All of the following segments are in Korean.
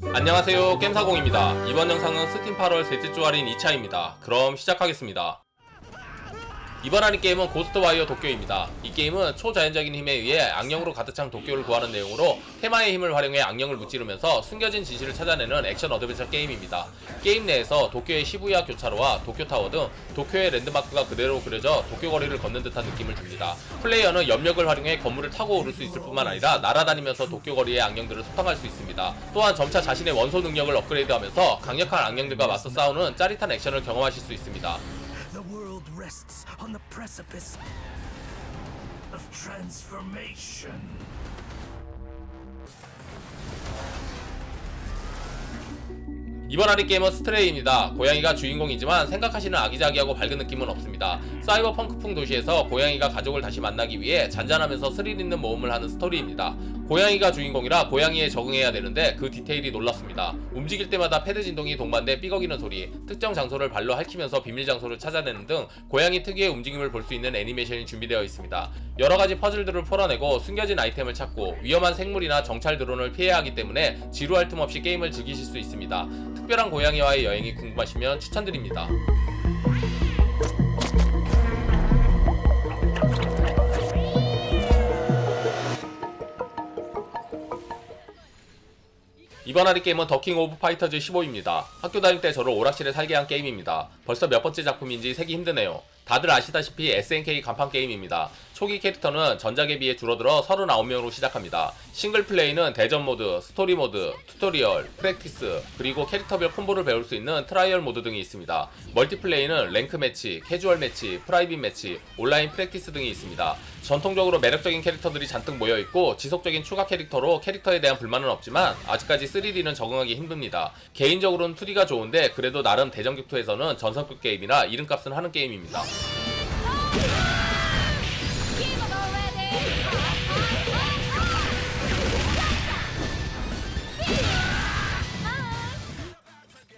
안녕하세요, 겜사공입니다. 이번 영상은 스팀 8월 셋째 주 할인 2차입니다. 그럼 시작하겠습니다. 이번 할인 게임은 고스트와이어 도쿄입니다. 이 게임은 초자연적인 힘에 의해 악령으로 가득 찬 도쿄를 구하는 내용으로 테마의 힘을 활용해 악령을 무찌르면서 숨겨진 진실을 찾아내는 액션 어드벤처 게임입니다. 게임 내에서 도쿄의 시부야 교차로와 도쿄타워 등 도쿄의 랜드마크가 그대로 그려져 도쿄 거리를 걷는 듯한 느낌을 줍니다. 플레이어는 염력을 활용해 건물을 타고 오를 수 있을 뿐만 아니라 날아다니면서 도쿄 거리의 악령들을 소탕할 수 있습니다. 또한 점차 자신의 원소 능력을 업그레이드하면서 강력한 악령들과 맞서 싸우는 짜릿한 액션을 경험하실 수 있습니다. The world rests on the precipice of transformation. 이번 할인 게임은 스트레이입니다. 고양이가 주인공이지만 생각하시는 아기자기하고 밝은 느낌은 없습니다. 사이버펑크풍 도시에서 고양이가 가족을 다시 만나기 위해 잔잔하면서 스릴 있는 모험을 하는 스토리입니다. 고양이가 주인공이라 고양이에 적응해야 되는데 그 디테일이 놀랍습니다. 움직일 때마다 패드 진동이 동반돼 삐걱이는 소리, 특정 장소를 발로 핥히면서 비밀 장소를 찾아내는 등 고양이 특유의 움직임을 볼 수 있는 애니메이션이 준비되어 있습니다. 여러가지 퍼즐들을 풀어내고 숨겨진 아이템을 찾고 위험한 생물이나 정찰 드론을 피해야 하기 때문에 지루할 틈 없이 게임을 즐기실 수 있습니다. 특별한 고양이와의 여행이 궁금하시면 추천드립니다. 이번 할인 게임은 더킹 오브 파이터즈 15입니다. 학교 다닐 때 저를 오락실에 살게 한 게임입니다. 벌써 몇 번째 작품인지 세기 힘드네요. 다들 아시다시피 SNK 간판 게임입니다. 초기 캐릭터는 전작에 비해 줄어들어 39명으로 시작합니다. 싱글 플레이는 대전 모드, 스토리 모드, 튜토리얼, 프랙티스, 그리고 캐릭터별 콤보를 배울 수 있는 트라이얼 모드 등이 있습니다. 멀티플레이는 랭크 매치, 캐주얼 매치, 프라이빗 매치, 온라인 프랙티스 등이 있습니다. 전통적으로 매력적인 캐릭터들이 잔뜩 모여있고 지속적인 추가 캐릭터로 캐릭터에 대한 불만은 없지만 아직까지 3D는 적응하기 힘듭니다. 개인적으로는 2D가 좋은데 그래도 나름 대전격투에서는 전성급 게임이라 이름값은 하는 게임입니다.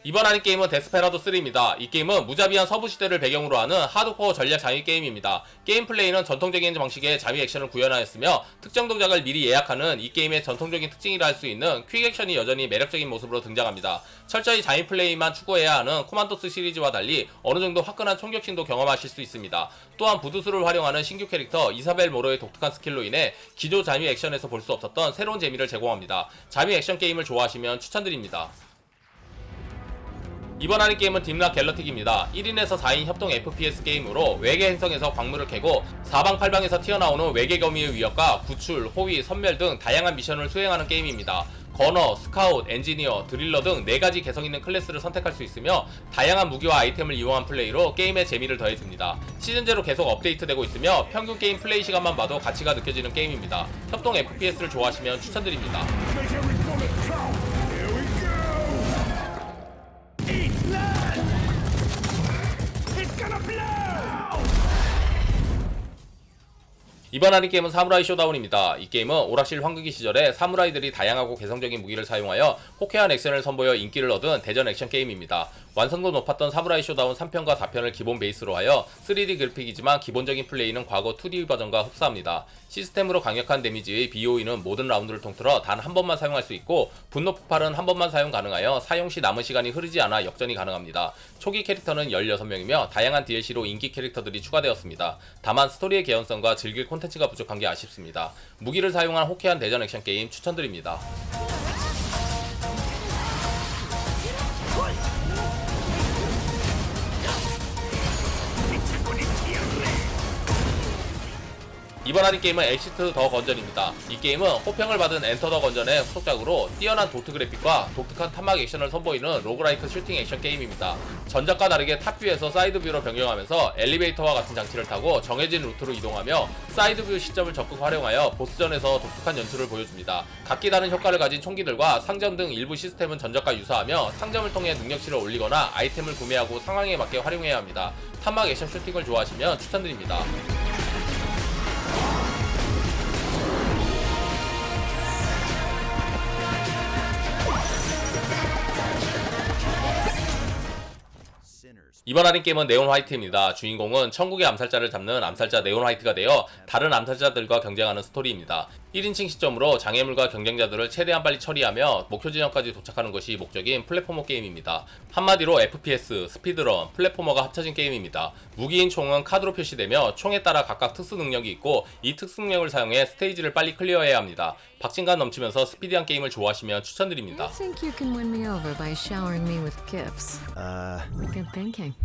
이번 할인 게임은 데스페라도 3입니다. 이 게임은 무자비한 서부시대를 배경으로 하는 하드코어 전략 장위 게임입니다. 게임 플레이는 전통적인 방식의 장위 액션을 구현하였으며 특정 동작을 미리 예약하는 이 게임의 전통적인 특징이라 할 수 있는 퀵 액션이 여전히 매력적인 모습으로 등장합니다. 철저히 장위 플레이만 추구해야 하는 코만도스 시리즈와 달리 어느정도 화끈한 총격신도 경험하실 수 있습니다. 또한 부두수를 활용하는 신규 캐릭터 이사벨 모로의 독특한 스킬로 인해 기존 장위 액션에서 볼 수 없었던 새로운 재미를 제공합니다. 장위 액션 게임을 좋아하시면 추천드립니다. 이번 할인 게임은 딥락 갤러틱입니다. 1인에서 4인 협동 FPS 게임으로 외계 행성에서 광물을 캐고 사방팔방에서 튀어나오는 외계 거미의 위협과 구출, 호위, 선멸 등 다양한 미션을 수행하는 게임입니다. 거너, 스카웃, 엔지니어, 드릴러 등 4가지 개성있는 클래스를 선택할 수 있으며 다양한 무기와 아이템을 이용한 플레이로 게임의 재미를 더해줍니다. 시즌제로 계속 업데이트되고 있으며 평균 게임 플레이 시간만 봐도 가치가 느껴지는 게임입니다. 협동 FPS를 좋아하시면 추천드립니다. 이번 할인 게임은 사무라이 쇼다운입니다. 이 게임은 오락실 황금기 시절에 사무라이들이 다양하고 개성적인 무기를 사용하여 호쾌한 액션을 선보여 인기를 얻은 대전 액션 게임입니다. 완성도 높았던 사무라이 쇼다운 3편과 4편을 기본 베이스로 하여 3D 그래픽이지만 기본적인 플레이는 과거 2D 버전과 흡사합니다. 시스템으로 강력한 데미지의 BOE는 모든 라운드를 통틀어 단 한 번만 사용할 수 있고 분노 폭발은 한 번만 사용 가능하여 사용 시 남은 시간이 흐르지 않아 역전이 가능합니다. 초기 캐릭터는 16명이며 다양한 DLC로 인기 캐릭터들이 추가되었습니다. 다만 스토리의 개연성과 즐길 콘텐츠가 부족한 게 아쉽습니다. 무기를 사용한 호쾌한 대전 액션 게임 추천드립니다. 이번 할인 게임은 엑시트 더 건전입니다. 이 게임은 호평을 받은 엔터 더 건전의 후속작으로 뛰어난 도트 그래픽과 독특한 탐막 액션을 선보이는 로그라이크 슈팅 액션 게임입니다. 전작과 다르게 탑뷰에서 사이드뷰로 변경하면서 엘리베이터와 같은 장치를 타고 정해진 루트로 이동하며 사이드뷰 시점을 적극 활용하여 보스전에서 독특한 연출을 보여줍니다. 각기 다른 효과를 가진 총기들과 상점 등 일부 시스템은 전작과 유사하며 상점을 통해 능력치를 올리거나 아이템을 구매하고 상황에 맞게 활용해야 합니다. 탐막 액션 슈팅을 좋아하시면 추천드립니다. 이번 할인 게임은 네온 화이트입니다. 주인공은 천국의 암살자를 잡는 암살자 네온 화이트가 되어 다른 암살자들과 경쟁하는 스토리입니다. 1인칭 시점으로 장애물과 경쟁자들을 최대한 빨리 처리하며 목표 지점까지 도착하는 것이 목적인 플랫포머 게임입니다. 한마디로 FPS, 스피드런, 플랫포머가 합쳐진 게임입니다. 무기인 총은 카드로 표시되며 총에 따라 각각 특수 능력이 있고 이 특수 능력을 사용해 스테이지를 빨리 클리어해야 합니다. 박진감 넘치면서 스피디한 게임을 좋아하시면 추천드립니다. I think you can win me over by showering me with gifts. Good thinking.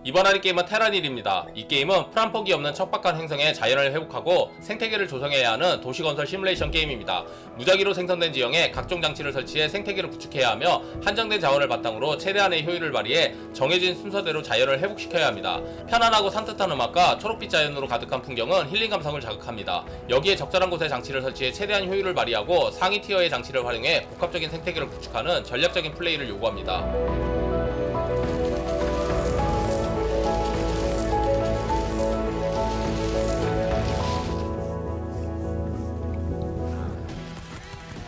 이번 할인 게임은 테라닐입니다. 이 게임은 프란폭이 없는 척박한 행성의 자연을 회복하고 생태계를 조성해야 하는 도시건설 시뮬레이션 게임입니다. 무작위로 생성된 지형에 각종 장치를 설치해 생태계를 구축해야 하며 한정된 자원을 바탕으로 최대한의 효율을 발휘해 정해진 순서대로 자연을 회복시켜야 합니다. 편안하고 산뜻한 음악과 초록빛 자연으로 가득한 풍경은 힐링 감성을 자극합니다. 여기에 적절한 곳에 장치를 설치해 최대한 효율을 발휘하고 상위 티어의 장치를 활용해 복합적인 생태계를 구축하는 전략적인 플레이를 요구합니다.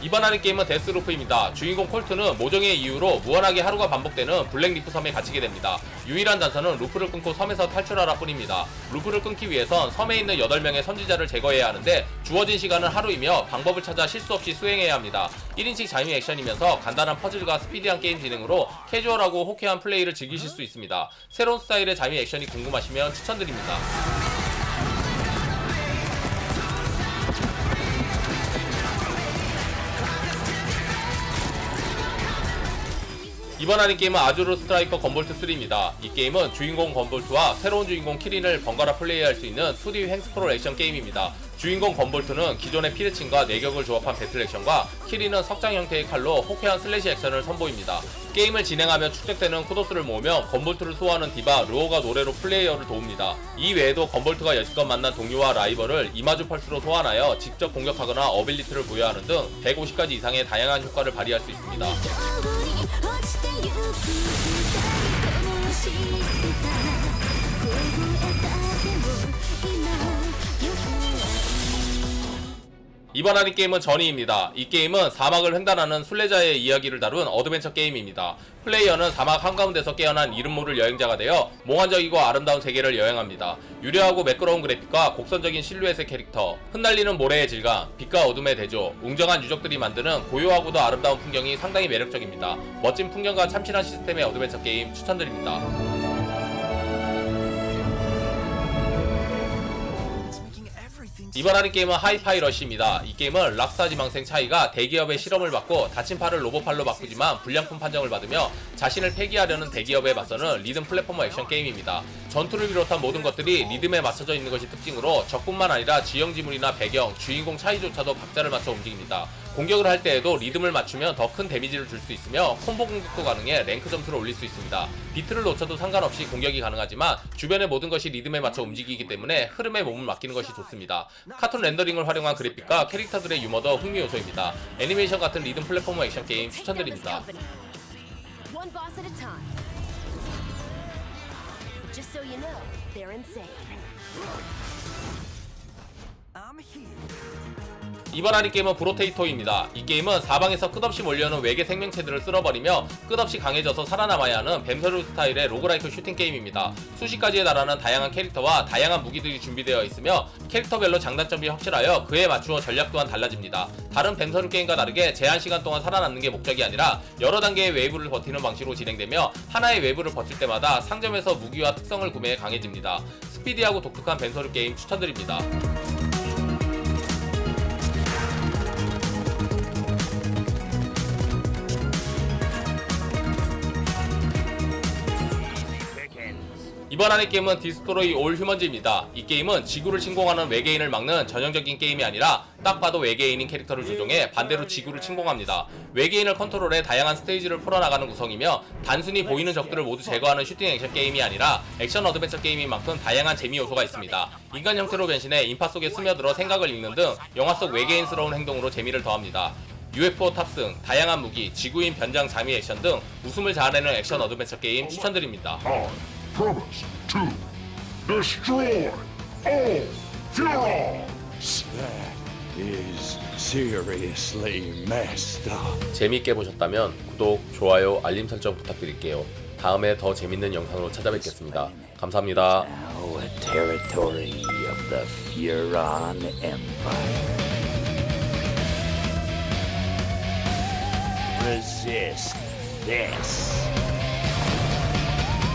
이번 하는 게임은 데스루프입니다. 주인공 콜트는 모정의 이유로 무한하게 하루가 반복되는 블랙리프 섬에 갇히게 됩니다. 유일한 단서는 루프를 끊고 섬에서 탈출하라 뿐입니다. 루프를 끊기 위해선 섬에 있는 8명의 선지자를 제거해야 하는데 주어진 시간은 하루이며 방법을 찾아 실수 없이 수행해야 합니다. 1인칭 자유 액션이면서 간단한 퍼즐과 스피디한 게임 진행으로 캐주얼하고 호쾌한 플레이를 즐기실 수 있습니다. 새로운 스타일의 자유 액션이 궁금하시면 추천드립니다. 이번 할인 게임은 아주르 스트라이커 건볼트 3입니다. 이 게임은 주인공 건볼트와 새로운 주인공 키린을 번갈아 플레이할 수 있는 2D 횡스크롤 액션 게임입니다. 주인공 건볼트는 기존의 피레친과 내격을 조합한 배틀 액션과 키린은 석장 형태의 칼로 호쾌한 슬래시 액션을 선보입니다. 게임을 진행하며 축적되는 쿠도스를 모으며 건볼트를 소화하는 디바 르오가 노래로 플레이어를 도웁니다. 이 외에도 건볼트가 여지껏 만난 동료와 라이벌을 이마주 펄스로 소환하여 직접 공격하거나 어빌리티를 부여하는 등 150가지 이상의 다양한 효과를 발휘할 수 있습니다. 이번 할인 게임은 저니입니다. 이 게임은 사막을 횡단하는 순례자의 이야기를 다룬 어드벤처 게임입니다. 플레이어는 사막 한가운데서 깨어난 이름 모를 여행자가 되어 몽환적이고 아름다운 세계를 여행합니다. 유려하고 매끄러운 그래픽과 곡선적인 실루엣의 캐릭터, 흩날리는 모래의 질감, 빛과 어둠의 대조, 웅장한 유적들이 만드는 고요하고도 아름다운 풍경이 상당히 매력적입니다. 멋진 풍경과 참신한 시스템의 어드벤처 게임 추천드립니다. 이번 할인 게임은 하이파이 러쉬입니다. 이 게임은 락스타 지망생 차이가 대기업의 실험을 받고 다친 팔을 로봇팔로 바꾸지만 불량품 판정을 받으며 자신을 폐기하려는 대기업에 맞서는 리듬 플랫포머 액션 게임입니다. 전투를 비롯한 모든 것들이 리듬에 맞춰져 있는 것이 특징으로 적뿐만 아니라 지형지물이나 배경, 주인공 차이조차도 박자를 맞춰 움직입니다. 공격을 할 때에도 리듬을 맞추면 더 큰 데미지를 줄 수 있으며 콤보 공격도 가능해 랭크 점수를 올릴 수 있습니다. 비트를 놓쳐도 상관없이 공격이 가능하지만 주변의 모든 것이 리듬에 맞춰 움직이기 때문에 흐름에 몸을 맡기는 것이 좋습니다. 카툰 렌더링을 활용한 그래픽과 캐릭터들의 유머도 흥미 요소입니다. 애니메이션 같은 리듬 플랫포머 액션 게임 추천드립니다. 이번 할인 게임은 브로테이토입니다. 이 게임은 사방에서 끝없이 몰려오는 외계 생명체들을 쓸어버리며 끝없이 강해져서 살아남아야 하는 뱀서류 스타일의 로그라이크 슈팅 게임입니다. 수십 가지에 달하는 다양한 캐릭터와 다양한 무기들이 준비되어 있으며 캐릭터별로 장단점이 확실하여 그에 맞추어 전략 또한 달라집니다. 다른 뱀서류 게임과 다르게 제한 시간 동안 살아남는 게 목적이 아니라 여러 단계의 웨이브를 버티는 방식으로 진행되며 하나의 웨이브를 버틸 때마다 상점에서 무기와 특성을 구매해 강해집니다. 스피디하고 독특한 뱀서류 게임 추천드립니다. 이번 할인 게임은 디스트로이 올 휴먼즈입니다. 이 게임은 지구를 침공하는 외계인을 막는 전형적인 게임이 아니라 딱 봐도 외계인인 캐릭터를 조종해 반대로 지구를 침공합니다. 외계인을 컨트롤해 다양한 스테이지를 풀어나가는 구성이며 단순히 보이는 적들을 모두 제거하는 슈팅 액션 게임이 아니라 액션 어드벤처 게임인 만큼 다양한 재미 요소가 있습니다. 인간 형태로 변신해 인파 속에 스며들어 생각을 읽는 등 영화 속 외계인스러운 행동으로 재미를 더합니다. UFO 탑승, 다양한 무기, 지구인 변장 잠입 액션 등 웃음을 자아내는 액션 어드벤처 게임 추천드립니다. Promise to destroy all Furos. That is seriously messed up. 재미있게 보셨다면 구독, 좋아요, 알림 설정 부탁드릴게요. 다음에 더 재밌는 영상으로 찾아뵙겠습니다. 감사합니다. Now a territory of the Furon Empire. Resist this.